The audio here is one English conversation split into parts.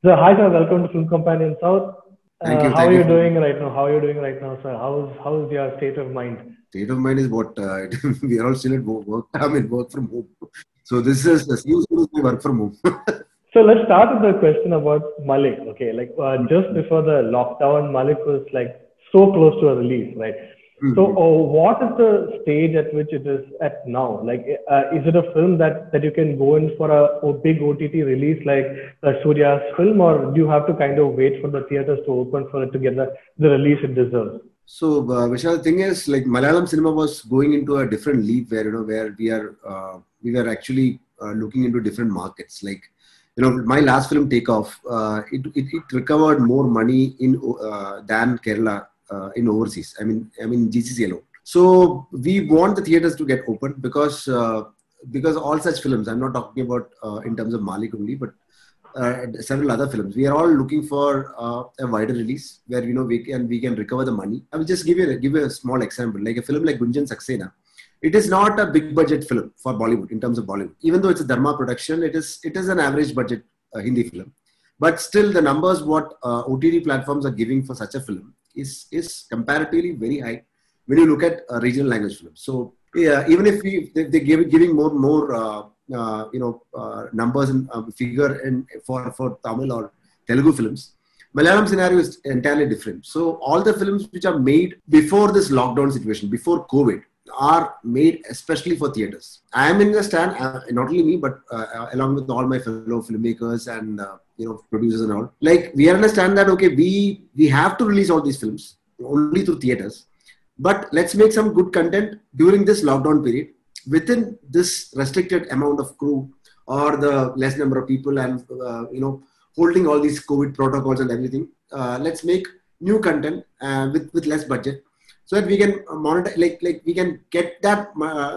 So hi sir, welcome to Film Companion South. Thank you. How are Thank you you for doing right now? How are you doing right now, sir? How's your state of mind? state of mind is what we are all still at work. I mean, work from home. So this is usually we work from home. So let's start with the question about Malik. Okay, like just before the lockdown, Malik was like so close to a release, right? So Mhm. what is the stage at which it is at now? Like, is it a film that you can go in for a big OTT release like Surya's film, or do you have to kind of wait for the theaters to open for it to get the release it deserves? So Vishal, the thing is, like Malayalam cinema was going into a different leap where where we were actually looking into different markets. Like my last film, Takeoff, it recovered more money in than Kerala in overseas. I mean GCC alone. So we want the theaters to get open because all such films. I'm not talking about in terms of Malik only, but several other films. We are all looking for a wider release where we can recover the money. I will just give you a small example, like a film like Gunjan Saxena. It is not a big budget film for Bollywood in terms of Bollywood. Even though it's a Dharma production, it is an average budget Hindi film. But still, the numbers what OTT platforms are giving for such a film is comparatively very high when you look at regional language films. So yeah, even if they giving more numbers and figure in for Tamil or Telugu films, Malayalam scenario is entirely different. So all the films which are made before this lockdown situation, before COVID, are made especially for theaters. I am in the stand, not only me, but along with all my fellow filmmakers and producers and all. Like we understand that okay, we have to release all these films only through theaters, but let's make some good content during this lockdown period within this restricted amount of crew or the less number of people and holding all these COVID protocols and everything. Let's make new content with less budget so that we can monitor, like we can get that.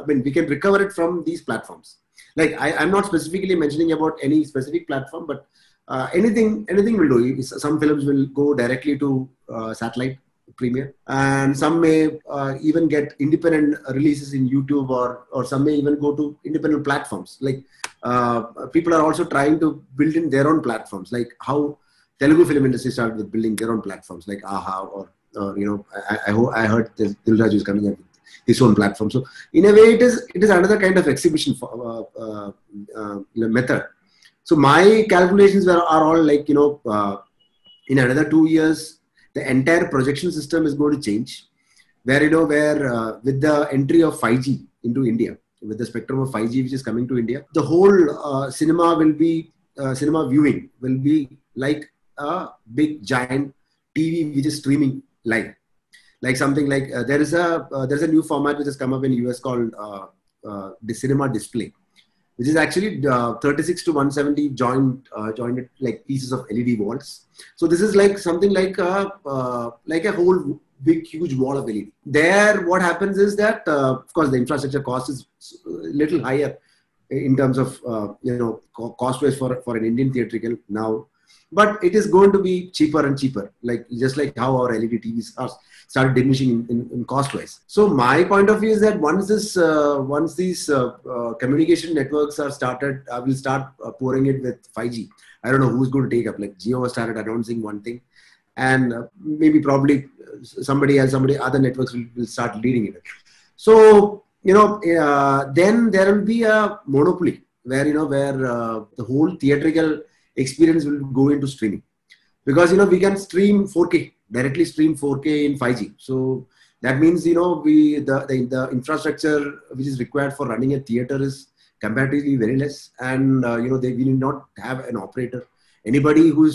We can recover it from these platforms. Like I'm not specifically mentioning about any specific platform, but anything will do. Some films will go directly to satellite premiere, and some may even get independent releases in YouTube, or some may even go to independent platforms. Like people are also trying to build in their own platforms, like how Telugu film industry started with building their own platforms, like AHA, or I heard Dilraj is coming up with his own platform. So in a way, it is another kind of exhibition for, method. So my calculations are all like in another 2 years the entire projection system is going to change, where with the entry of 5G into India, with the spectrum of 5G which is coming to India, the whole cinema viewing will be like a big giant TV which is streaming live. Like something like there's a new format which has come up in US called the cinema display, which is actually 36 to 170 joined like pieces of LED walls. So this is like something like a whole big huge wall of LED. There, what happens is that of course the infrastructure cost is a little higher in terms of cost wise for an Indian theatrical now, but it is going to be cheaper and cheaper, like just like how our LED TVs are started diminishing in cost wise. So my point of view is that once these communication networks are started, I will start pouring it with 5G. I don't know who's going to take up. Like Jio started announcing one thing, and maybe probably somebody other networks will start leading it. So then there will be a monopoly where the whole theatrical experience will go into streaming, because we can stream 4K, directly stream 4K in 5G. So that means the infrastructure which is required for running a theater is comparatively very less, and we need not have an operator. Anybody who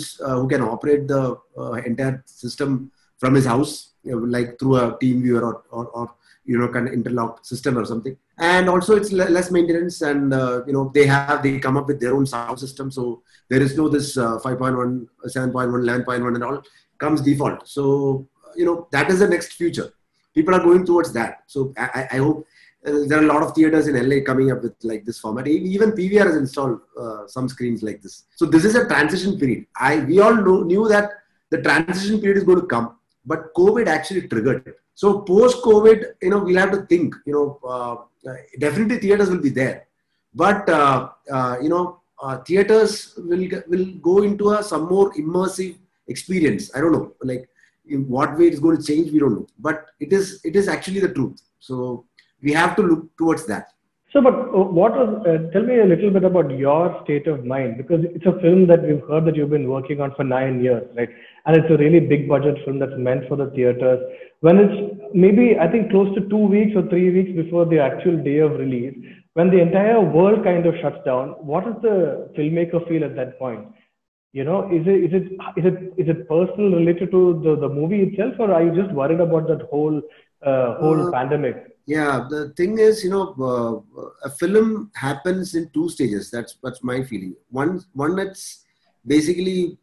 can operate the entire system from his house, like through a team viewer or kind of interlocked system or something. And also it's less maintenance, and they come up with their own sound system. So there is no this 5.1, 7.1, 11.1 and all comes default. So that is the next future. People are going towards that. So I hope there are a lot of theaters in LA coming up with like this format. Even PVR has installed some screens like this. So this is a transition period. We all knew that the transition period is going to come, but COVID actually triggered it. So post-COVID, we'll have to think. Definitely theaters will be there, but theaters will go into some more immersive experience. I don't know, like in what way it's going to change, we don't know. But it is actually the truth. So we have to look towards that. So, but tell me a little bit about your state of mind, because it's a film that we've heard that you've been working on for 9 years, right? And it's a really big budget film that's meant for the theaters. When it's maybe, I think, close to 2 weeks or 3 weeks before the actual day of release, when the entire world kind of shuts down, what does the filmmaker feel at that point? You know, is it personal related to the movie itself, or are you just worried about that whole Uh, pandemic? Yeah, the thing is, a film happens in two stages. That's my feeling. One that's basically,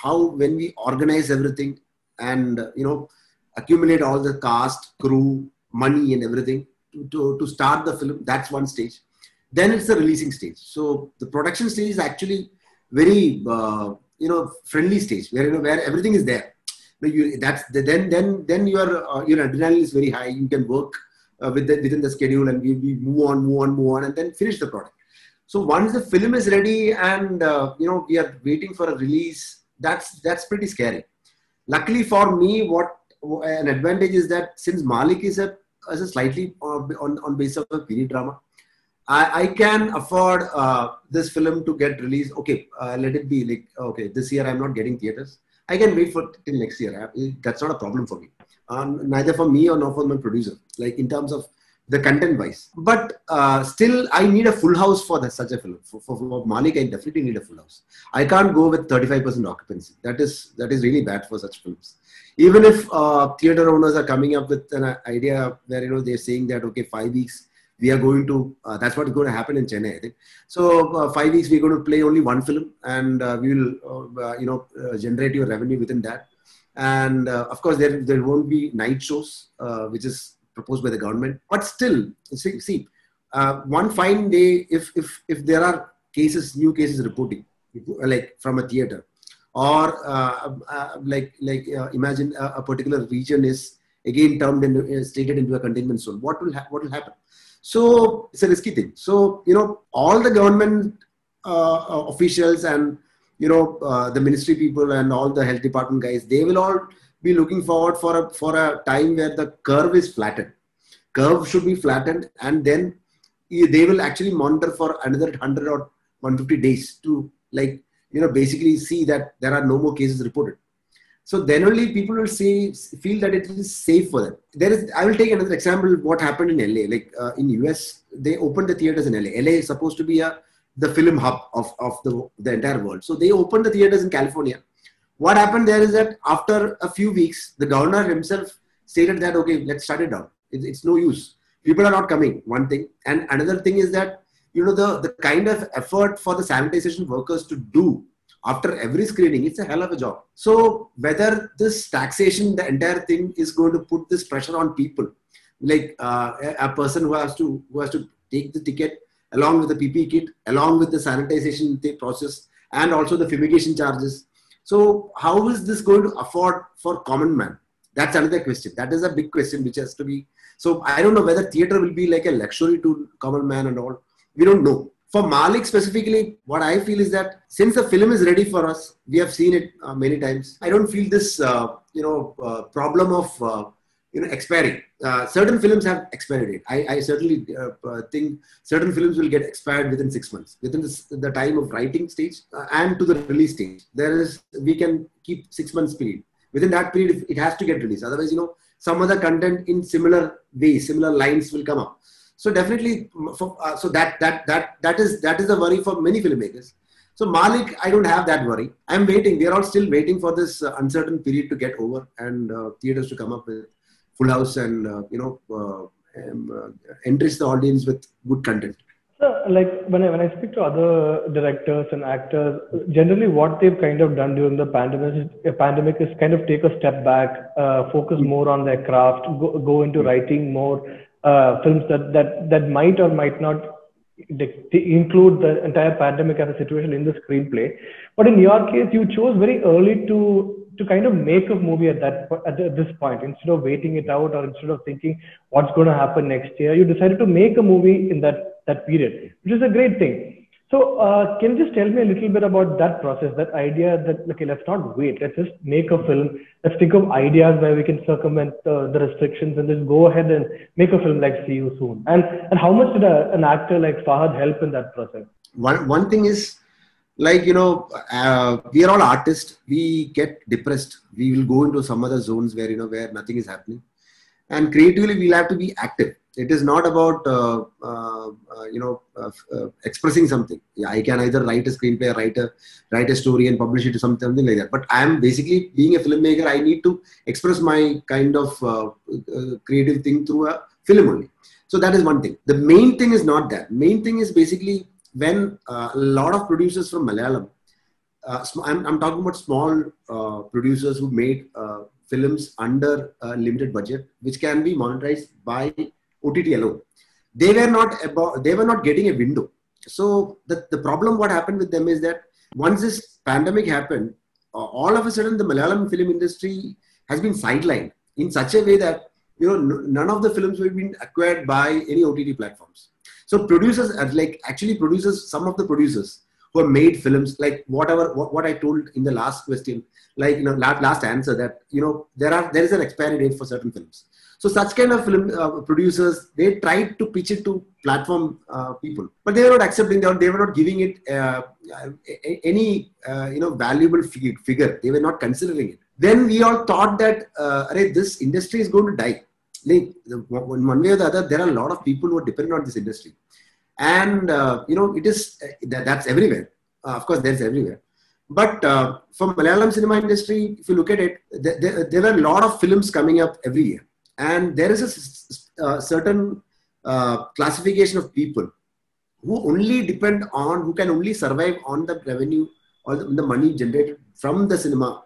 how when we organize everything and accumulate all the cast, crew, money, and everything to start the film. That's one stage. Then it's the releasing stage. So the production stage is actually very friendly stage where where everything is there. That's then your adrenaline is very high. You can work within the schedule, and we move on, and then finish the product. So once the film is ready and we are waiting for a release, that's pretty scary. Luckily for me, what an advantage is that since Malik is a slightly on base of a period drama, I can afford this film to get released. Okay, let it be like okay, this year I'm not getting theaters. I can wait for till next year. That's not a problem for me. Neither for me or nor for my producer. Like in terms of the content wise, but still I need a full house for such a film. For Malik, I definitely need a full house. I can't go with 35% occupancy. That is really bad for such films. Even if theater owners are coming up with an idea where they're saying that okay, 5 weeks we are going to that's what's going to happen in Chennai, I think. So 5 weeks we're going to play only one film, and we will generate your revenue within that. And of course there won't be night shows, which is proposed by the government. But still, see, one fine day, if there are new cases reporting, like from a theater, or imagine a particular region is again termed and stated into a containment zone, what will happen? So it's a risky thing. So all the government officials and the ministry people and all the health department guys, they will all be looking forward for a time where the curve is flattened. Curve should be flattened, and then they will actually monitor for another 100 or 150 days to basically see that there are no more cases reported. So then only people will feel that it is safe for them. I will take another example. What happened in LA? Like in US, they opened the theaters in LA. LA is supposed to be the film hub of the entire world. So they opened the theaters in California. What happened there is that after a few weeks, the governor himself stated that, okay, let's shut it down. It's no use. People are not coming, one thing. And another thing is that, the kind of effort for the sanitization workers to do after every screening, it's a hell of a job. So whether this taxation, the entire thing is going to put this pressure on people, like a person who has to take the ticket along with the PPE kit, along with the sanitization process, and also the fumigation charges. So how is this going to afford for common man? That's another question. That is a big question which has to be. So I don't know whether theater will be like a luxury to common man and all. We don't know. For Malik specifically, what I feel is that since the film is ready for us, we have seen it many times. I don't feel this, problem of, expiring. Certain films have expiry date. I certainly think certain films will get expired within 6 months, within the time of writing stage and to the release stage. We can keep 6 months period. Within that period, it has to get released. Otherwise, some other content in similar ways, similar lines will come up. So definitely, so that is a worry for many filmmakers. So Malik, I don't have that worry. I'm waiting. We are all still waiting for this uncertain period to get over and theaters to come up with full house and enrich the audience with good content. So, like when I speak to other directors and actors, generally what they've kind of done during the pandemic is kind of take a step back, focus more on their craft, go into writing more films that might or might not include the entire pandemic as a situation in the screenplay. But in your case, you chose very early to kind of make a movie at this point, instead of waiting it out or instead of thinking what's going to happen next year. You decided to make a movie in that period, which is a great thing. So, can you just tell me a little bit about that process, that idea that, okay, let's not wait, let's just make a film, let's think of ideas where we can circumvent the restrictions and just go ahead and make a film like See You Soon. And how much did an actor like Fahad help in that process? One thing is, like, we are all artists. We get depressed. We will go into some other zones where, where nothing is happening. And creatively, we'll have to be active. It is not about, expressing something. Yeah, I can either write a screenplay, write a story and publish it to something like that. But I am basically, being a filmmaker, I need to express my kind of creative thing through a film only. So that is one thing. The main thing is not that. Main thing is basically when a lot of producers from Malayalam, I'm talking about small producers who made films under a limited budget, which can be monetized by OTT alone. They were not getting a window. So the problem, what happened with them is that once this pandemic happened, all of a sudden the Malayalam film industry has been sidelined in such a way that none of the films were being acquired by any OTT platforms. So producers are some of the producers who have made films, like what I told in the last question, like, last answer, that, there is an expiry date for certain films. So such kind of film producers, they tried to pitch it to platform people, but they were not accepting that. They were not giving it any valuable figure. They were not considering it. Then we all thought that this industry is going to die. Like, one way or the other, there are a lot of people who are dependent on this industry, and it is that's everywhere. Of course, there's everywhere. But for Malayalam cinema industry, if you look at it, there were a lot of films coming up every year, and there is a certain classification of people who only who can only survive on the revenue or the money generated from the cinema.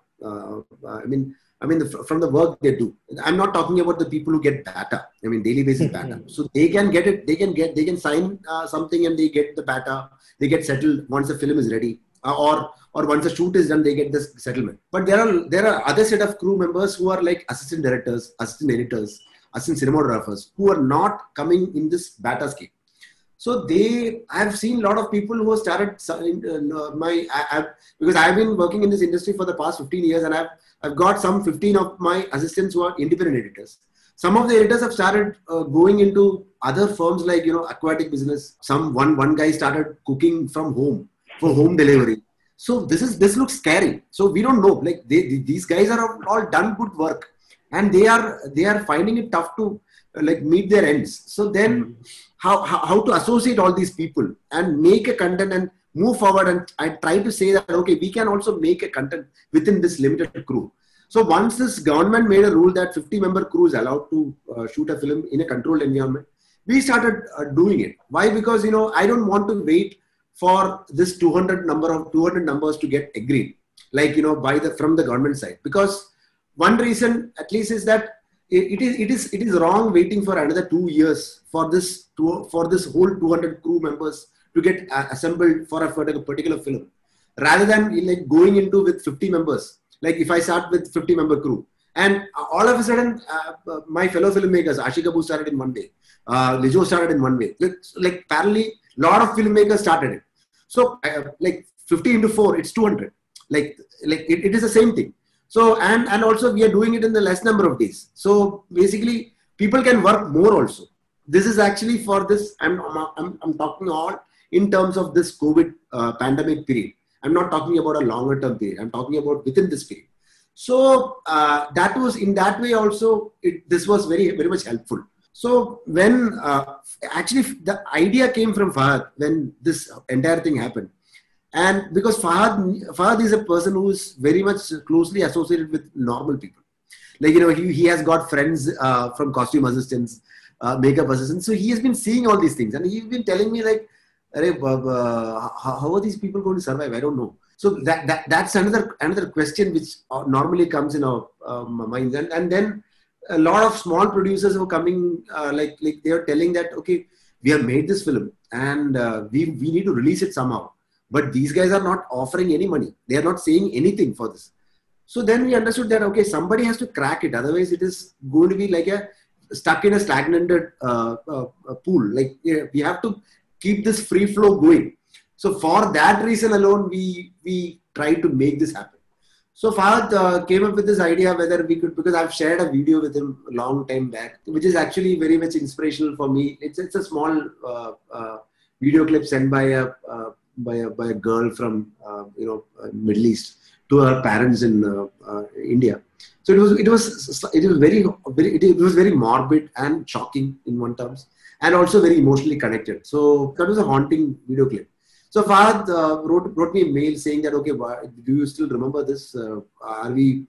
From the work they do. I'm not talking about the people who get data. Daily basis data. So they can get it. They can sign something and they get the data. They get settled once the film is ready, or once the shoot is done, they get this settlement. But there are other set of crew members who are like assistant directors, assistant editors, assistant cinematographers, who are not coming in this data scheme. So I've seen a lot of people who have started because I've been working in this industry for the past 15 years, and I've got some 15 of my assistants who are independent editors. Some of the editors have started going into other firms like, aquatic business. One guy started cooking from home for home delivery. So this looks scary. So we don't know. Like, these guys are all done good work, and they are finding it tough to meet their ends. So then how to associate all these people and make a content and move forward? And I try to say that, okay, we can also make a content within this limited crew. So once this government made a rule that 50-member crew is allowed to shoot a film in a controlled environment, we started doing it. Why? Because, I don't want to wait for this 200 numbers to get agreed, from the government side. Because one reason at least is that it is wrong waiting for another 2 years for this whole 200 crew members to get assembled for a particular film, rather than going into with 50 members. Like, if I start with 50-member crew, and all of a sudden my fellow filmmakers, Ashik Kapoor started in one way, Lijo started in one way, like parallelly, lot of filmmakers started it. So 50 into 4, it's 200. It is the same thing. So and also we are doing it in the less number of days. So basically, people can work more also. This is actually for this. I'm talking all in terms of this COVID pandemic period. I'm not talking about a longer term period. I'm talking about within this period. So that was, in that way also, this was very, very much helpful. So when actually the idea came from Fahad when this entire thing happened. And because Fahad is a person who is very much closely associated with normal people. He has got friends from costume assistants, makeup assistants. So he has been seeing all these things. And he's been telling me how are these people going to survive? I don't know. So that's another question which normally comes in our minds. And then a lot of small producers who are coming, they are telling that, okay, we have made this film and we need to release it somehow. But these guys are not offering any money. They are not saying anything for this. So then we understood that, okay, somebody has to crack it. Otherwise, it is going to be like stuck in a stagnant pool. We have to keep this free flow going. So for that reason alone, we tried to make this happen. So Fahad came up with this idea whether we could, because I've shared a video with him a long time back, which is actually very much inspirational for me. It's a small video clip sent by a girl from Middle East to her parents in India. So it was very morbid and shocking in one terms, and also very emotionally connected. So that was a haunting video clip. So Fahad wrote me a mail saying that, okay, do you still remember this? Can we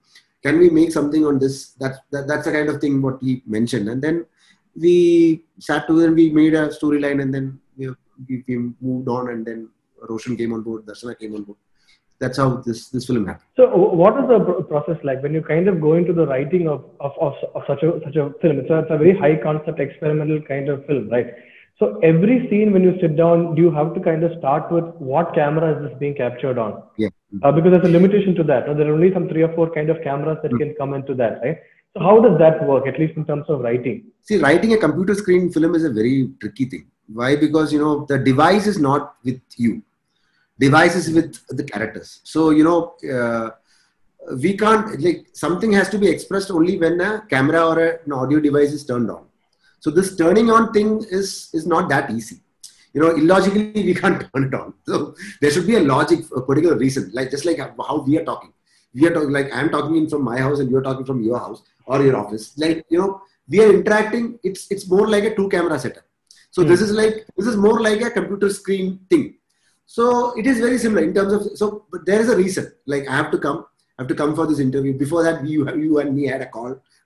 make something on this? That's the kind of thing what he mentioned. And then we sat together and we made a storyline, and then we moved on, and then Roshan came on board, Darshana came on board. That's how this film happened. So what is the process like when you kind of go into the writing of such a film? It's a very high concept experimental kind of film, right? So every scene when you sit down, do you have to kind of start with what camera is this being captured on? Yeah. Because there's a limitation to that. There are only some 3 or 4 kind of cameras that can come into that, right? So how does that work, at least in terms of writing? See, writing a computer screen film is a very tricky thing. Why? Because, the device is not with you. Device is with the characters. So, we can't, something has to be expressed only when a camera or an audio device is turned on. So this turning on thing is not that easy. Illogically, we can't turn it on. So there should be a logic, a particular reason, just like how we are talking. We are talking, like I'm talking in from my house and you're talking from your house or your office. We are interacting. It's more like a 2-camera setup. So this is more like a computer screen thing. So it is very similar in terms of, but there is a reason. I have to come for this interview. Before that, you and me had a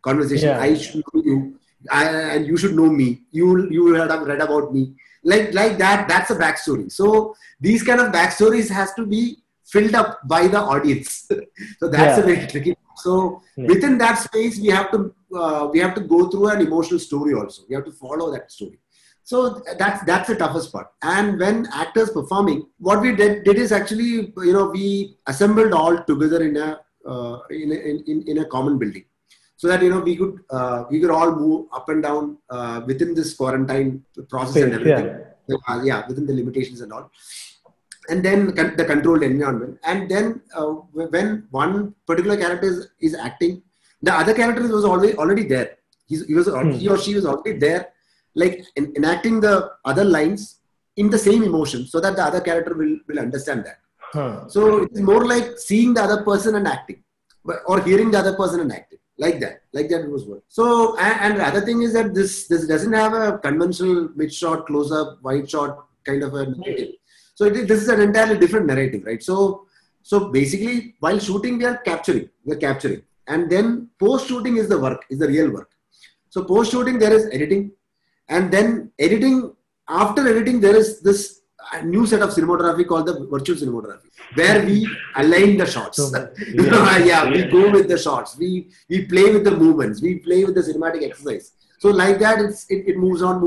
conversation. Yeah. I should know you, and you should know me. You have read about me. Like that. That's a backstory. So these kind of backstories has to be filled up by the audience. So that's a very tricky. So within that space, we have to go through an emotional story also. We have to follow that story. So that's the toughest part. And when actors performing, what we did is actually, we assembled all together in a common building, so that we could all move up and down within this quarantine process and everything. Yeah, within the limitations and all. And then the controlled environment. And then when one particular character is acting, the other character was already there. He or she was already there, enacting the other lines in the same emotion, so that the other character will understand that. So it's more like seeing the other person and acting, or hearing the other person and acting, like that it was work. So and the other thing is that this doesn't have a conventional mid shot, close up, wide shot kind of a narrative. So this is an entirely different narrative, right? So basically, while shooting, we are capturing, and then post shooting is the real work. So post shooting, there is editing. And then after editing, there is this new set of cinematography called the virtual cinematography, where we align the shots. We go with the shots. We play with the movements. We play with the cinematic exercise. So like that, it moves on.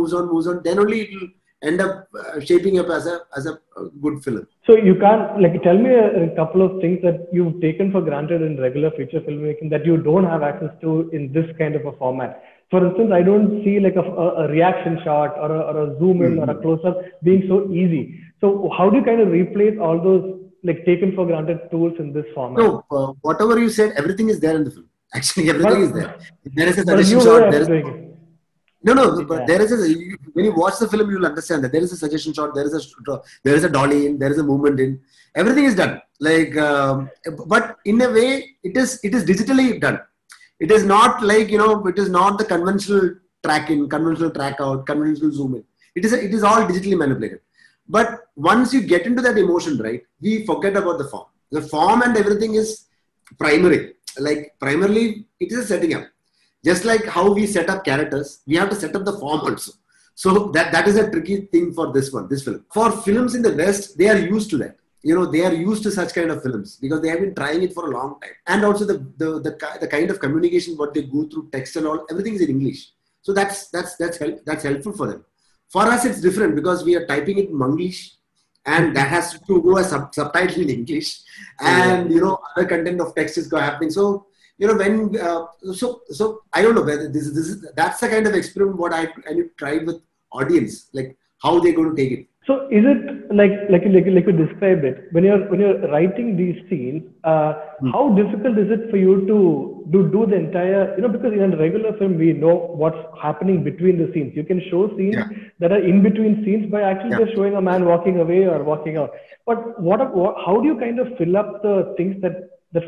Then only it will end up shaping up as a good film. So you can't tell me a couple of things that you've taken for granted in regular feature filmmaking that you don't have access to in this kind of a format. For instance, I don't see a reaction shot or a zoom in or a close up being so easy. So how do you kind of replace all those taken for granted tools in this format? No, whatever you said, everything is there in the film. Actually, everything is there. There is a suggestion shot. But there is when you watch the film, you'll understand that there is a suggestion shot. There is a dolly in. There is a movement in. Everything is done. But in a way, it is digitally done. It is not it is not the conventional track in, conventional track out, conventional zoom in. It is all digitally manipulated. But once you get into that emotion, right, we forget about the form. The form and everything is primary. Primarily, it is a setting up. Just like how we set up characters, we have to set up the form also. So that is a tricky thing for this film. For films in the West, they are used to that. They are used to such kind of films because they have been trying it for a long time. And also the kind of communication, what they go through, text and all, everything is in English. So that's helpful for them. For us, it's different because we are typing it in Manglish, and that has to go as subtitle in English, and other content of text is happening. So so I don't know whether that's the kind of experiment what I tried with audience, how they're going to take it. So is it like you described it when you're writing these scenes? Mm. How difficult is it for you to do the entire, because in a regular film we know what's happening between the scenes. You can show Yeah, scenes that are in between scenes by actually yeah, just showing a man walking away or walking out. But how do you kind of fill up the things that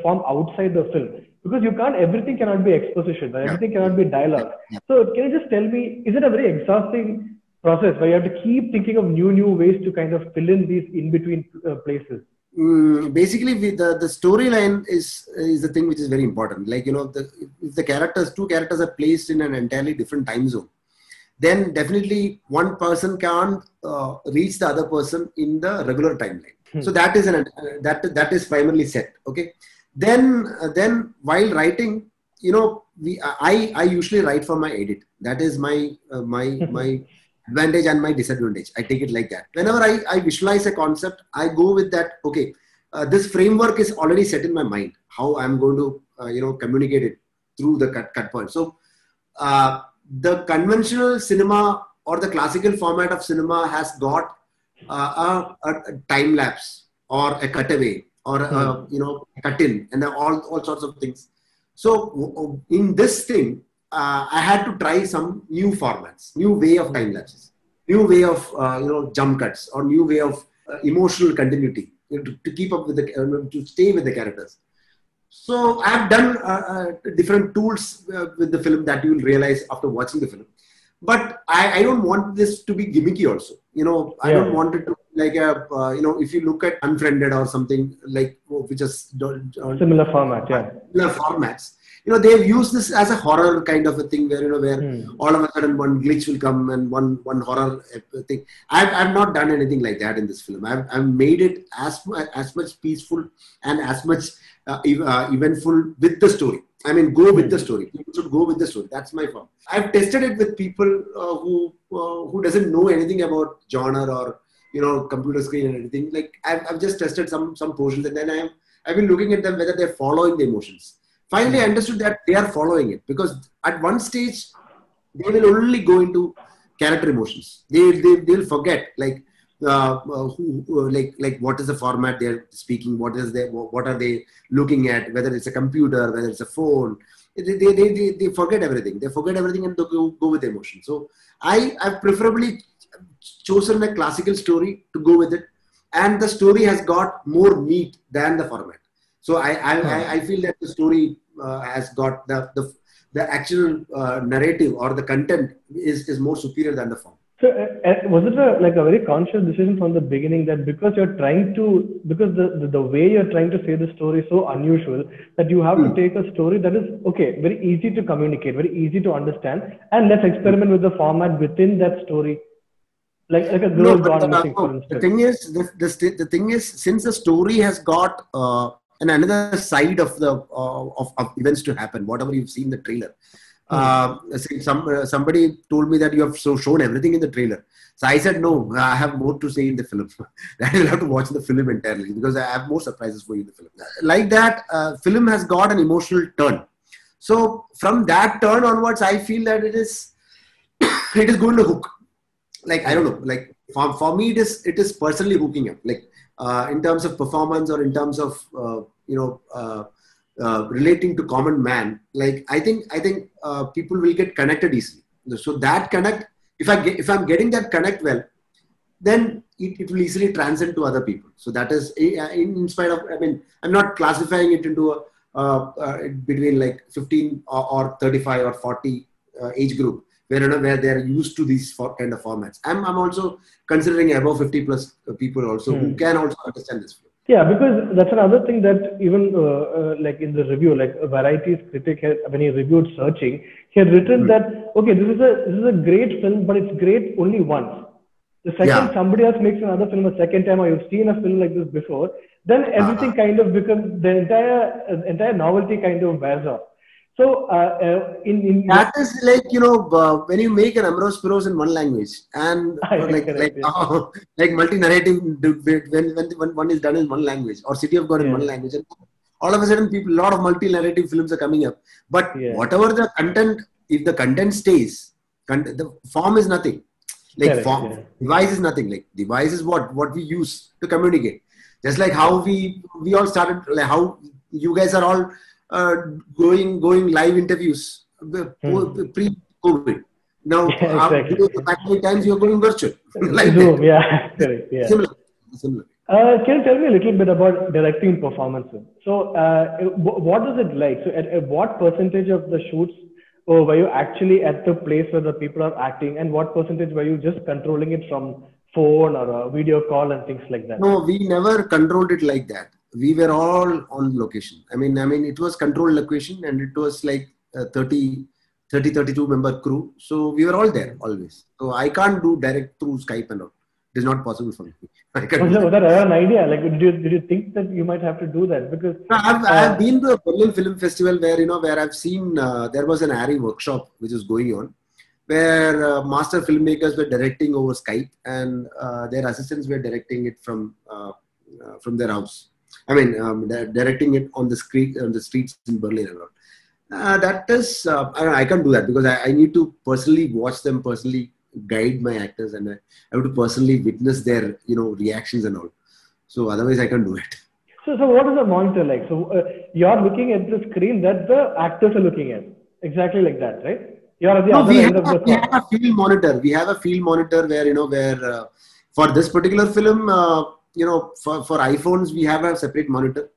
form outside the film? Because you can't, everything cannot be exposition, or yeah, everything cannot be yeah, dialogue. yeah. So can you just tell me, is it a very exhausting process where you have to keep thinking of new ways to kind of fill in these in between places? Basically, the storyline is the thing which is very important. Like, if the characters, two characters are placed in an entirely different time zone, then definitely one person can't reach the other person in the regular timeline. So that is that is primarily set. Okay. Then while writing, I usually write for my edit. That is my advantage and my disadvantage. I take it like that. Whenever I visualize a concept, I go with that. Okay, this framework is already set in my mind. How I'm going to communicate it through the cut point. So uh, the conventional cinema or the classical format of cinema has got a time lapse or a cutaway or a cut in and all sorts of things. So in this thing, I had to try some new formats, new way of time lapses, new way of jump cuts, or new way of emotional continuity, to keep up with to stay with the characters. So I've done different tools with the film that you will realize after watching the film. But I don't want this to be gimmicky also. I don't Yeah, want it to be like if you look at Unfriended or something like, which is similar format. Yeah. similar formats. They've used this as a horror kind of a thing where, where Hmm. all of a sudden one glitch will come and one horror thing. I've not done anything like that in this film. I've made it as much peaceful and as much eventful with the story. I mean, go with the Hmm. story. People should go with the story. That's my form. I've tested it with people who doesn't know anything about genre or computer screen and anything. Like I've just tested some portions, and then I've been looking at them whether they're following the emotions. Finally, I Hmm. understood that they are following it, because at one stage they will only go into character emotions. They'll forget, like like what is the format they're speaking, what are they looking at, whether it's a computer, whether it's a phone. They forget everything. They forget everything and they go with emotion. So I've preferably chosen a classical story to go with it, and the story has got more meat than the format. So I feel that the story has got the actual narrative or the content is more superior than the form. So, was it like a very conscious decision from the beginning that because you're trying to, because the way you're trying to say the story is so unusual that you have to Hmm. take a story that is, okay, very easy to communicate, very easy to understand, and let's experiment with the format within that story, like a No, girl but gone missing, for no, the instance. thing is, the thing is, since the story has got an another side of the of events to happen, whatever you've seen in the trailer. Hmm. Somebody told me that you have shown everything in the trailer. So I said no, I have more to say in the film. That you'll have to watch the film entirely, because I have more surprises for you in the film. Like that, film has got an emotional turn. So from that turn onwards, I feel that it is going to hook. Like, I don't Hmm. know, like for me it is personally hooking up, like in terms of performance or in terms of relating to common man. Like I think people will get connected easily. So that connect, if I'm getting that connect well, then it will easily transcend to other people. So that is in spite of, I mean, I'm not classifying it into a between like 15 or 35 or 40 age group, where where they're used to these kind of formats. I'm also considering above 50 plus people also who Hmm. can also understand this. Yeah, because that's another thing that even like in the review, like a varieties critic, when he reviewed Searching, he had written Hmm. that okay, this is a great film, but it's great only once. The second Yeah. somebody else makes another film a second time, or you've seen a film like this before, then Uh, everything kind of becomes the entire novelty kind of wears off. So in that is like, when you make an Ambrose Piros in one language, and correct, yeah, like multi-narrative, when one is done in one language, or City of God in one yeah, language, and all of a sudden people, a lot of multi-narrative films are coming up. But yeah. whatever the content, if the content stays, the form is nothing. Like Correct, yeah. device is nothing. Like device is what we use to communicate. Just like how we all started, like how you guys are all uh, going live interviews pre-COVID. Now, Yeah, exactly. during the pandemic times, you're going virtual, like that. Zoom, yeah, correct, yeah. Similar, similar. Can you tell me a little bit about directing performances? So, what is it like? So, at what percentage of the shoots were you actually at the place where the people are acting, and what percentage were you just controlling it from phone or a video call and things like that? No, we never controlled it like that. We were all on location. I mean, it was controlled location, and it was like 32 member crew. So we were all there always. So I can't do direct through Skype and all. It is not possible for me. I can't do Was that. that an idea? Like, did you think that you might have to do that? Because, I've uh, been to a Berlin Film Festival where where I've seen there was an ARRI workshop which is going on, where master filmmakers were directing over Skype, and their assistants were directing it from their house. I mean, they're directing it on the streets in Berlin and all. That is, I can't do that because I need to personally watch them, personally guide my actors, and I have to personally witness their reactions and all. So otherwise, I can't do it. so what is the monitor like? So, you're looking at the screen that the actors are looking at, exactly like that, right? You're at the No, other end of the we have call. a field monitor. We have a field monitor where for this particular film, for iPhones we have a separate monitor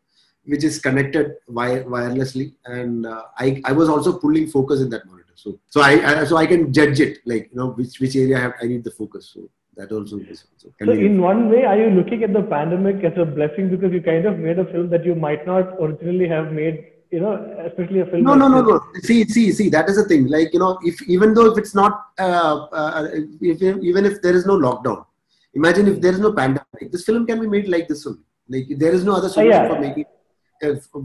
which is connected wirelessly, and I was also pulling focus in that monitor. So I can judge it, like which area I need the focus. So that also is also So, convenient. in one way, are you looking at the pandemic as a blessing because you kind of made a film that you might not originally have made, especially a film No, no, like no, this? no. See. That is the thing. Like if even though if it's not, even if there is no lockdown, imagine if there is no pandemic, this film can be made like this only. Like there is no other solution Yeah.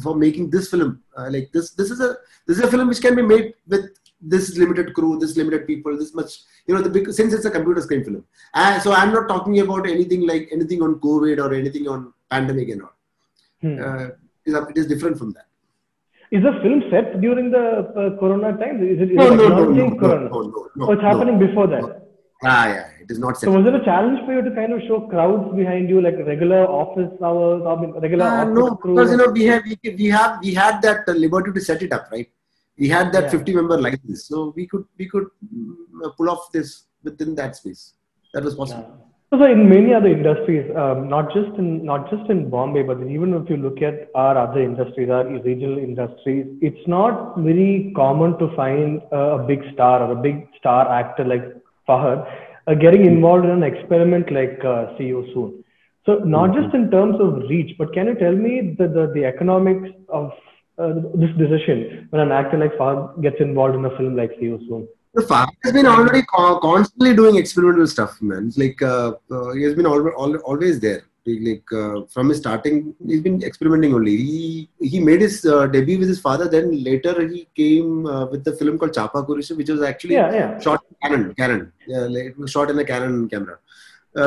for making this film. Like this is a film which can be made with this limited crew, this limited people, this much. Since it's a computer screen film. So I'm not talking about anything on COVID or anything on pandemic and all. Hmm. It is different from that. Is the film set during the Corona time? Is No, it no, no, no, acknowledging no, Corona? no, no, Oh, no, it's no, happening before no. that. Yeah, it is not So, set. was it a challenge for you to kind of show crowds behind you, like regular office hours, I mean, regular office No, crew? because we had that liberty to set it up, right? We had that Yeah. 50-member license, so we could pull off this within that space. That was Yeah. possible. So in many other industries, not just in Bombay, but even if you look at our other industries, our regional industries, it's not very common to find a big star or a big star actor like Fahad getting involved in an experiment like See You Soon. So not Mhm. just in terms of reach, but can you tell me the economics of this decision when an actor like Fahad gets involved in a film like See You Soon? The father has been already constantly doing experimental stuff, man. It's like he has been always there. From his starting, he's been experimenting only. He made his debut with his father. Then later he came with the film called Chapa Kurisha, which was actually Yeah, yeah. shot in Canon. Yeah, like, it was shot in a Canon camera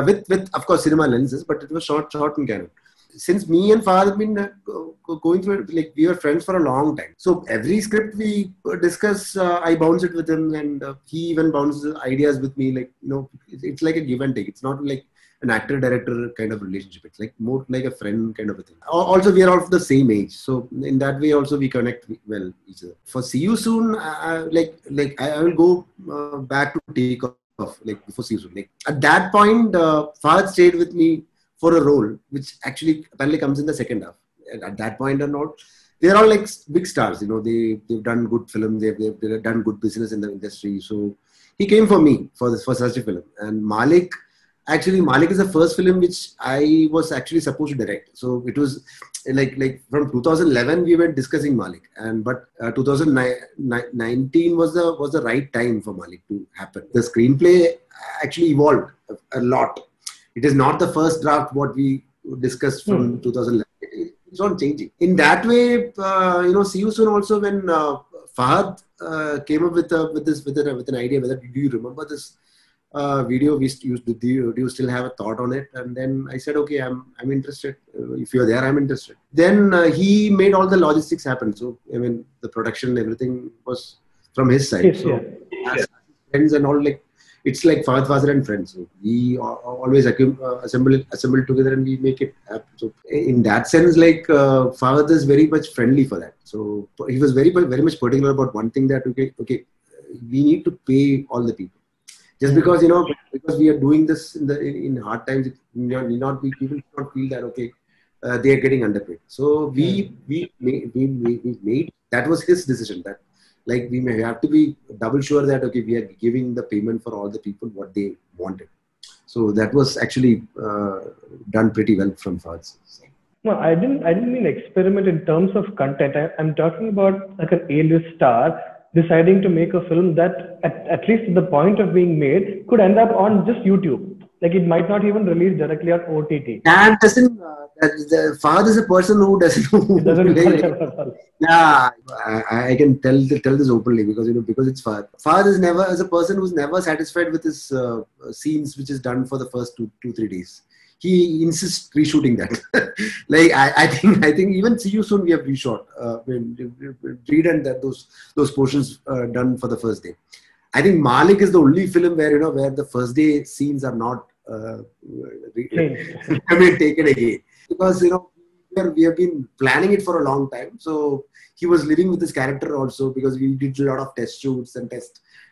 with of course cinema lenses, but it was shot in Canon. Since me and Fahad have been going through it, like we were friends for a long time. So every script we discuss, I bounce it with him, and he even bounces ideas with me. Like it's like a give and take. It's not like an actor-director kind of relationship. It's like more like a friend kind of a thing. Also, we are all of the same age, so in that way, also we connect well each other. For See You Soon, I will go back to take off. Like before See You Soon, like at that point, Fahad stayed with me for a role which actually apparently comes in the second half. At that point or not, they're all like big stars. They've done good films. They've done good business in the industry. So he came for me for such a film. And Malik is the first film which I was actually supposed to direct. So it was like from 2011 we were discussing Malik, but 2019 was the right time for Malik to happen. The screenplay actually evolved a lot. It is not the first draft what we discussed from 2011. It's not changing. In that way, See You Soon also when Fahad came up with an idea. Whether do you remember this video we used? Do you still have a thought on it? And then I said, okay, I'm interested. If you're there, I'm interested. Then he made all the logistics happen. So I mean, the production, everything was from his side. Yes, So yeah. as friends and all, like, it's like Fahad Fazil and friends. So we always assemble together and we make it happen. So in that sense, like Fahad is very much friendly for that. So he was very much particular about one thing, that okay, we need to pay all the people. Just because because we are doing this in hard times, people not feel that okay, they are getting underpaid. So we made, that was his decision, that like we may have to be double sure that okay, we are giving the payment for all the people what they wanted. So that was actually done pretty well from Fahad's side. No, I didn't mean experiment in terms of content. I'm talking about like an A-list star deciding to make a film that at least at the point of being made could end up on just YouTube. Like it might not even release directly on OTT. And doesn't the Fahad is a person who doesn't. It doesn't worry about all. Yeah, I can tell this openly, because because it's Fahad. Fahad is a person who's never satisfied with his scenes which is done for the first 2-3 days. He insists reshooting that. Like I think even See You Soon we have reshot. Redone that those portions done for the first day. I think Malik is the only film where where the first day scenes are not taken again, because we have been planning it for a long time. So he was living with this character also, because we did a lot of test shoots and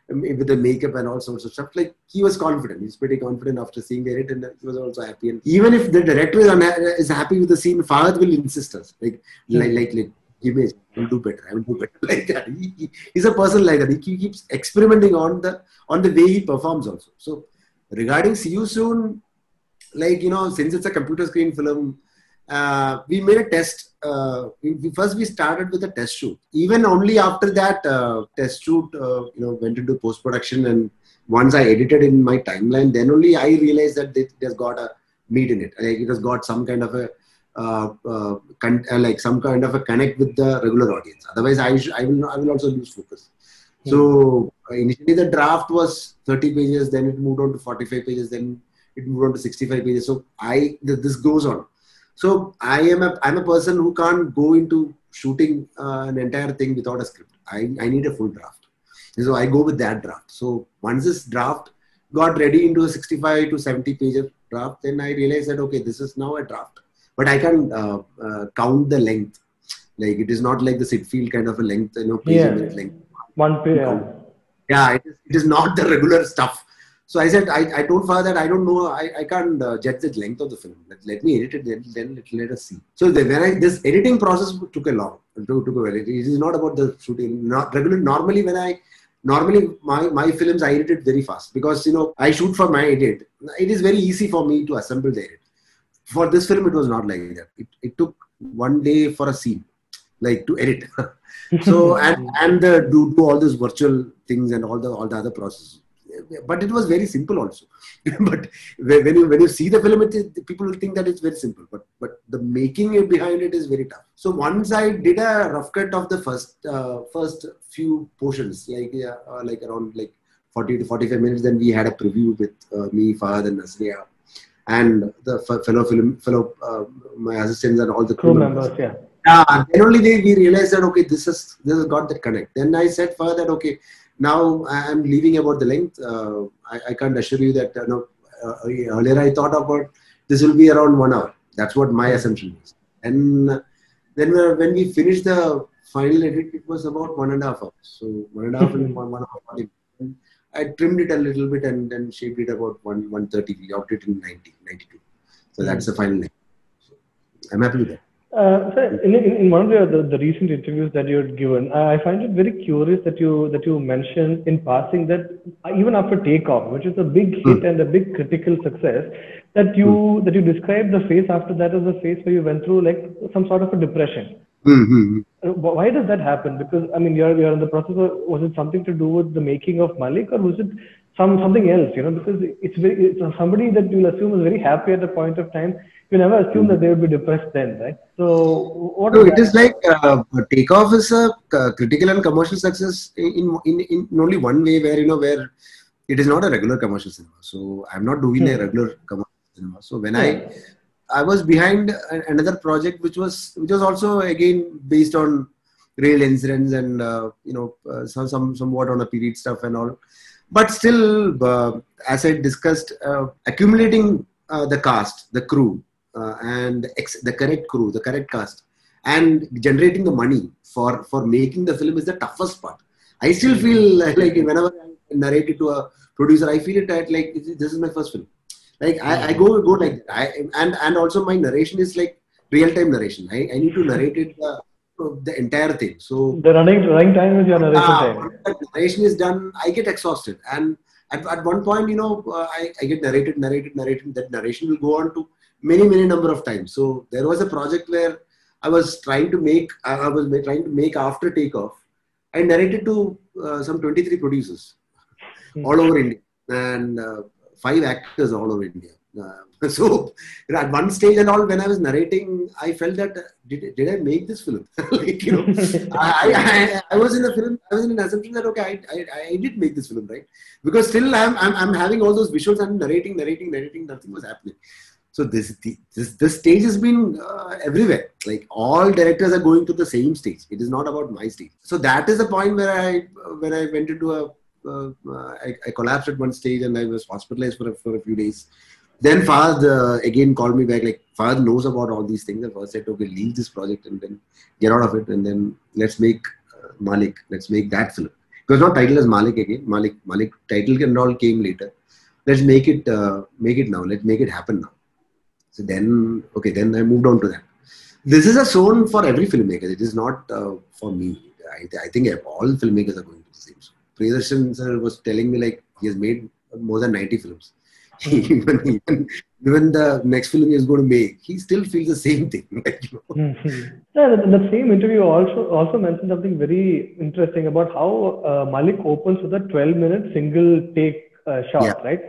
with the makeup and all sorts of stuff. Like he was confident. He's pretty confident after seeing the edit, and he was also happy. And even if the director is happy with the scene, Fahad will insist us like give me, I will do better. Like that. He's a person like that. He keeps experimenting on the way he performs also. So regarding See You Soon, like since it's a computer screen film, we made a test. We started with a test shoot. Even only after that test shoot, went into post production, and once I edited in my timeline, then only I realized that it has got a meat in it. Like it has got some kind of a like some kind of a connect with the regular audience. Otherwise, I will also lose focus. So initially the draft was 30 pages, then it moved on to 45 pages, then it moved on to 65 pages. So this goes on. So I'm a person who can't go into shooting an entire thing without a script. I need a full draft. So I go with that draft. So once this draft got ready into a 65 to 70 page draft, then I realized that okay, this is now a draft. But I can count the length. Like it is not like the Sitfield kind of a length, page a minute length. One page. Yeah, it is not the regular stuff. So I said, I told Fahad that I don't know, I can't judge the length of the film. Let me edit it, then let us see. So this editing process took a while. It is not about the shooting. Normally my films I edit it very fast, because I shoot for my edit. It is very easy for me to assemble the edit. For this film, it was not like that. It took 1 day for a scene, like to edit. So and do all these virtual things and all the other processes. But it was very simple also. But when you see the film, people will think that it's very simple. But the making behind it is very tough. So once I did a rough cut of the first few portions, like around 40 to 45 minutes. Then we had a preview with me, Fahad, and Nasriya, and the fellow my assistants and all the crew members. Yeah. Then only we realized that okay, this has got that connect. Then I said Fahad that okay, now I am leaving about the length. I can't assure you that earlier I thought about this will be around 1 hour. That's what my assumption was. And then when we finished the final edit, it was about 1.5 hours. So 1.5 and 1 hour 40. I trimmed it a little bit and then shaped it about 130. We upped it in 92. So that's the final length. So I'm happy with that. So in one of the recent interviews that you had given, I find it very curious that you mentioned in passing that even after Takeoff, which is a big hit and a big critical success, that you described the phase after that as a phase where you went through like some sort of a depression. Why does that happen? Because I mean, you're in the process of, was it something to do with the making of Malik, or was it something else? Because it's somebody that you'll assume is very happy at the point of time. You never assume that they would be depressed then, right? So what? No, it is like Takeoff is a critical and commercial success in only one way, where it is not a regular commercial cinema. So I'm not doing a regular commercial cinema. So when I was behind another project which was also again based on real incidents and somewhat on a period stuff and all. But still, as I discussed, accumulating the cast, the crew, and the correct crew, the correct cast, and generating the money for making the film is the toughest part. I still feel like whenever I narrate it to a producer, I feel it at like this is my first film. Like I go like that. And also my narration is like real time narration. I need to narrate it the entire thing. So the running time is your narration once time. that narration is done, I get exhausted. And at one point, I get narrated. That narration will go on to many number of times. So there was a project where I was trying to make, trying to make after takeoff. I narrated to some 23 producers all over India and 5 actors all over India. So at one stage and all, when I was narrating, I felt that did I make this film? Like I was in the film. I was in an assumption that okay, I did make this film, right? Because still I'm having all those visuals and narrating. Nothing was happening. So this stage has been everywhere. Like all directors are going to the same stage. It is not about my stage. So that is the point where I went into I collapsed at one stage and I was hospitalized for a few days. Then Fahad again called me back. Like Fahad knows about all these things. And Fahad said, okay, leave this project and then get out of it. And then let's make Malik. Let's make that film. Because not title as Malik again. Malik title and all came later. Let's make it now. Let's make it happen now. So then, okay, then I moved on to that. This is a zone for every filmmaker. It is not for me. I think all filmmakers are going to the same zone. Priyadarshan sir was telling me like he has made more than 90 films. even the next film he is going to make, he still feels the same thing. Yeah, the same interview also mentioned something very interesting about how Malik opens with a 12-minute single take shot, right?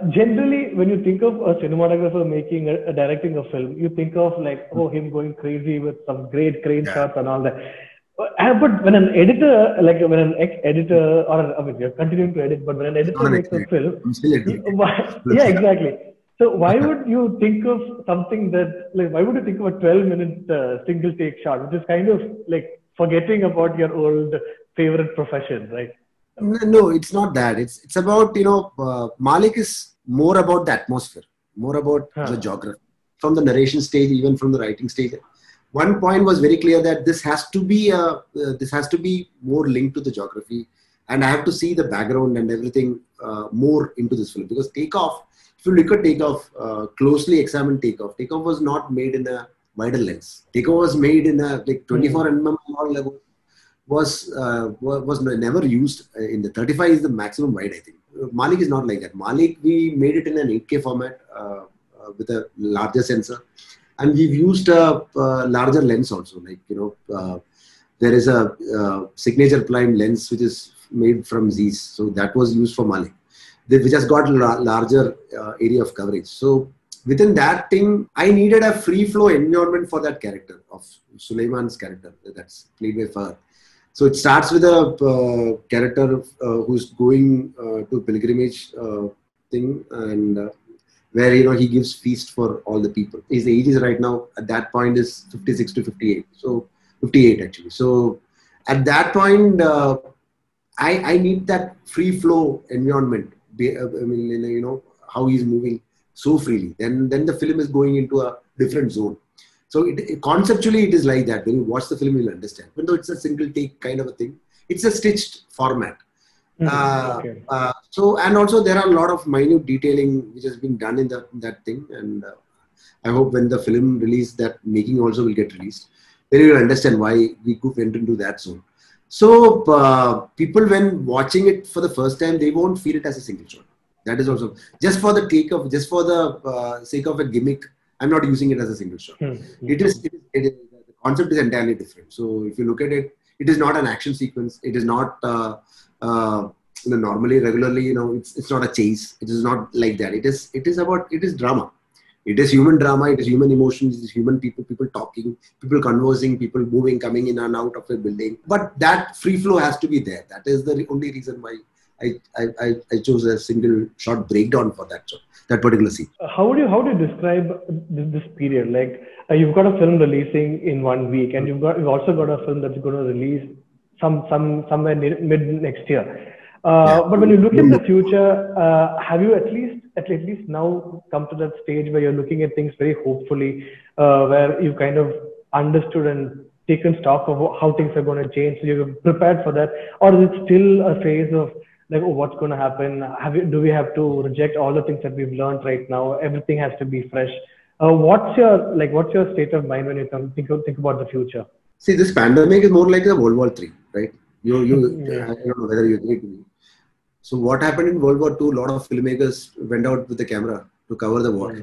Generally, when you think of a cinematographer making directing a film, you think of like, oh, him going crazy with some great crane shots and all that. But when an editor, like when an ex-editor, or I mean, you're continuing to edit, but when an editor makes a film, yeah, exactly. So why would you think of something that, like, why would you think of a 12-minute single take shot, which is kind of like forgetting about your old favorite profession, right? No, it's not that. It's about, Malik is more about the atmosphere, more about the geography. From the narration stage, even from the writing stage, one point was very clear that this has to be more linked to the geography, and I have to see the background and everything more into this film. Because Takeoff, if you look at Takeoff, closely examine Takeoff was not made in a wider lens. Takeoff was made in a like 24 mm level. Was never used in the 35 is the maximum wide, I think. Malik is not like that. Malik, we made it in an 8K format with a larger sensor, and we've used a larger lens also. Like there is a signature prime lens which is made from Zeiss, so that was used for Malik, which has got larger area of coverage. So within that thing, I needed a free flow environment for that character of Sulaiman's character that's played by Fahad. So it starts with a character who's going to pilgrimage thing, and where he gives feast for all the people. His age is right now at that point is 56 to 58, so 58 actually. So at that point, I need that free flow environment. I mean, how he's moving so freely. Then the film is going into a different zone. So conceptually, it is like that. When you watch the film, you'll understand. Even though it's a single take kind of a thing, it's a stitched format. Okay. So, and also there are a lot of minute detailing which has been done in that thing. And I hope when the film release, that making also will get released. Then you will understand why we went into that zone. So people, when watching it for the first time, they won't feel it as a single shot. That is also just for the sake of a gimmick. I'm not using it as a single shot. The concept is entirely different. So if you look at it, it is not an action sequence. It is not regularly, it's not a chase. It is not like that. It is drama. It is human drama. It is human emotions. It is human people talking, people conversing, people moving, coming in and out of a building. But that free flow has to be there. That is the only reason why I chose a single shot breakdown for that particular scene. How would you describe this period? Like you've got a film releasing in 1 week, and you've also got a film that's going to release somewhere mid next year. But when you look at the future, have you at least now come to that stage where you're looking at things very hopefully, where you kind of understood and taken stock of how things are going to change, so you're prepared for that, or is it still a phase of like, oh, what's going to happen? Do we have to reject all the things that we've learned right now? Everything has to be fresh. What's your state of mind when you think about the future? See, this pandemic is more like a World War III, right? Yeah. I don't know whether you agree to me. So what happened in World War II? A lot of filmmakers went out with the camera to cover the war.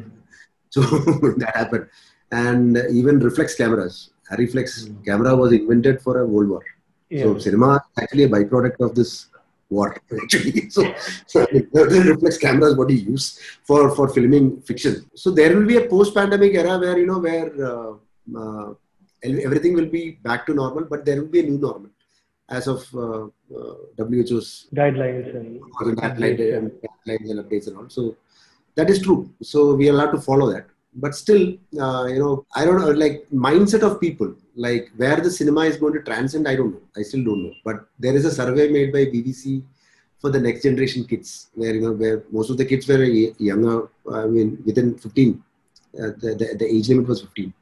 So that happened, and even reflex cameras. A reflex camera was invented for a World War. So cinema is actually a byproduct of this war, actually. So the reflex camera is what you use for filming fiction. So there will be a post-pandemic era where everything will be back to normal, but there will be a new normal as of WHO's guidelines and guidelines and updates and all. So that is true. So we are allowed to follow that. But still, I don't know, like mindset of people, like where the cinema is going to transcend, I don't know. I still don't know. But there is a survey made by BBC for the next generation kids, where most of the kids were younger, within 15. The age limit was 15.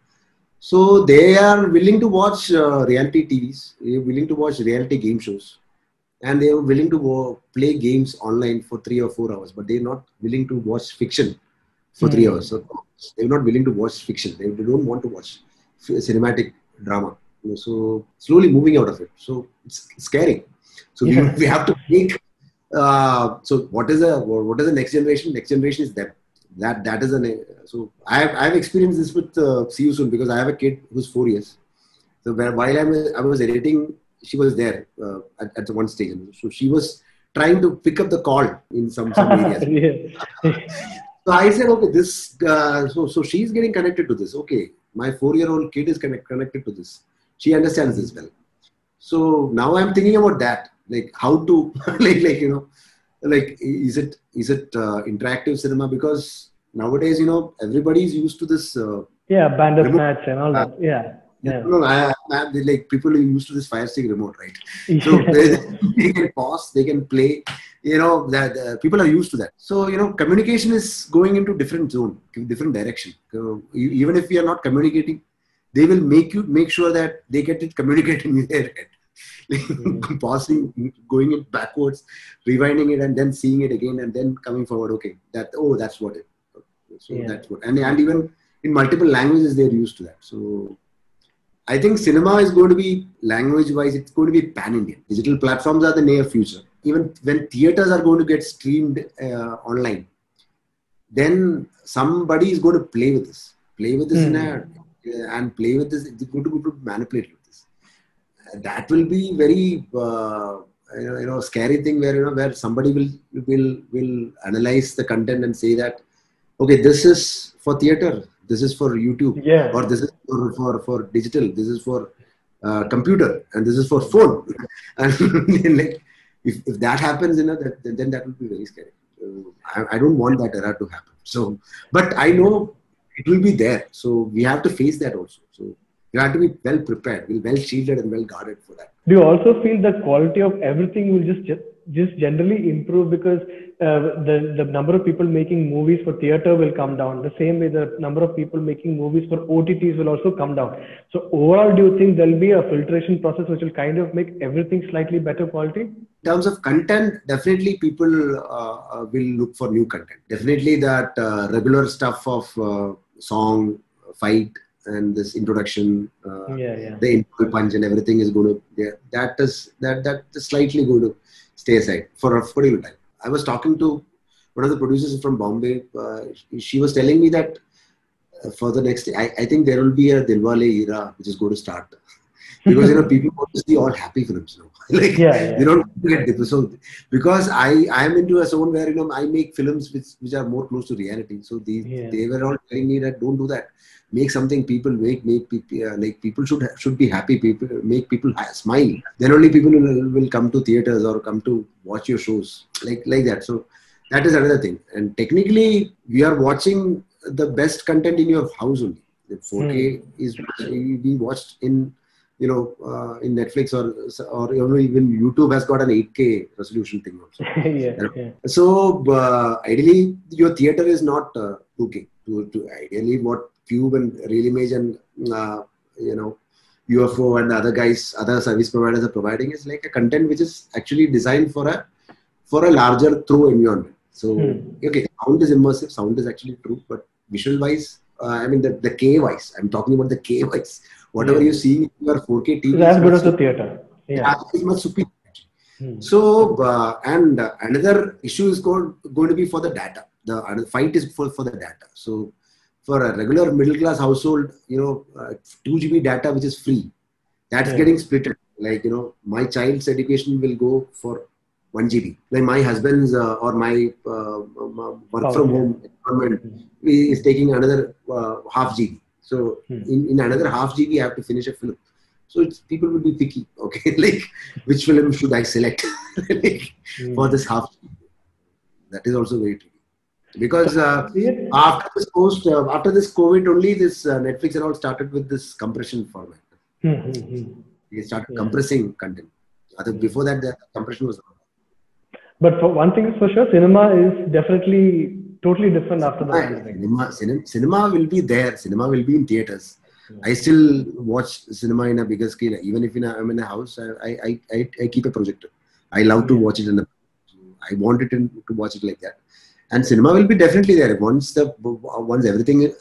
So they are willing to watch reality TVs, they are willing to watch reality game shows, and they are willing to play games online for 3 or 4 hours, but they are not willing to watch fiction for 3 hours. So they're not willing to watch fiction. They don't want to watch cinematic drama. So slowly moving out of it. So it's scary. So we have to make. So what is the next generation? Next generation is them. That is so I've experienced this with See You Soon, because I have a kid who's 4 years. So while I was editing, she was there at one stage. So she was trying to pick up the call in some areas. So I said, okay, this. So she's getting connected to this. Okay, my 4-year-old kid is connected to this. She understands this well. So now I'm thinking about that, like how to is it interactive cinema, because nowadays everybody is used to this Bandersnatch and all that. No, like people are used to this Fire Stick remote, right? So they can pause, they can play. That people are used to that. So communication is going into different zone, different direction. Even if we are not communicating, they will make sure that they get it communicating in their head. Pausing, going it backwards, rewinding it, and then seeing it again, and then coming forward. Okay, that's what it. So that's what, and even in multiple languages they're used to that. So I think cinema is going to be, language-wise, it's going to be pan-Indian. Digital platforms are the near future. Even when theaters are going to get streamed online, then somebody is going to play with this and play with this. It's going to manipulate with this. That will be very scary thing, where somebody will analyze the content and say that, okay, this is for theater, this is for YouTube, or this is for digital, this is for computer, and this is for phone. And like, if that happens, then that will be very scary. I don't want that era to happen. So, but I know it will be there. So we have to face that also. So you have to be well prepared, well shielded, and well guarded for that. Do you also feel the quality of everything will just generally improve, because the number of people making movies for theater will come down? The same way the number of people making movies for OTTs will also come down. So overall, do you think there'll be a filtration process which will kind of make everything slightly better quality? In terms of content, definitely people will look for new content. Definitely that regular stuff of song, fight, and this introduction, the intro punch and everything is going to, that is slightly going to stay aside for a particular time. I was talking to one of the producers from Bombay. She was telling me that for the next, I think there will be a Dilwale era which is going to start. Because people want to see all happy films now. They don't get depressed. So because I am into a zone where I make films which are more close to reality. So they were all telling me that don't do that. Make something people make people like people should be happy. People make people smile. Then only people will come to theaters or come to watch your shows like that. So that is another thing. And technically, we are watching the best content in your house only. The 4K is being watched in in Netflix or even YouTube has got an 8K resolution thing also. Yeah. So ideally, your theater is not 2K. Ideally, what Cube and Real Image and UFO and other service providers are providing is like a content which is actually designed for a larger through environment. So okay, sound is immersive, sound is actually true, but visual wise, I mean the K wise, I'm talking about the K wise. Whatever you're seeing in your 4K TV is as good as the theater. Yeah, it's much superior. So and another issue is going to be for the data. The fight is for the data. So for a regular middle class household, 2 GB data which is free, that's getting split. Like my child's education will go for 1 GB. Like my husband's or my work from home environment is taking another half GB. So in another half GB, I have to finish a film. So people will be picky. Okay, like which film should I select for this half GB? That is also very tricky. Because after this COVID, only this Netflix and all started with this compression format. They started compressing content. Before that, the compression was not. But for one thing is for sure, cinema is definitely totally different after the pandemic. Cinema will be there. Cinema will be in theaters. I still watch cinema in a bigger scale. Even if I'm in a house, I keep a projector. I love to watch it I want it to watch it like that. And cinema will be definitely there once everything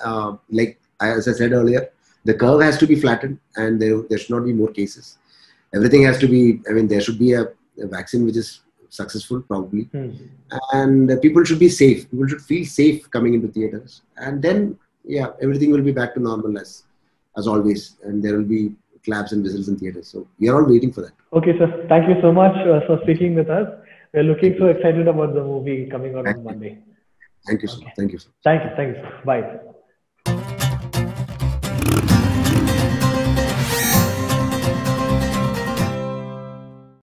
like as I said earlier, the curve has to be flattened and there should not be more cases. Everything has to be. I mean, there should be a vaccine which is successful probably, and people should be safe. People should feel safe coming into theaters, and then everything will be back to normal as always, and there will be claps and whistles in theaters. So we are all waiting for that. Okay, sir. Thank you so much for speaking with us. We're looking so excited about the movie coming out on Monday. Thank you, sir. Thank you, sir. Thank you. Bye.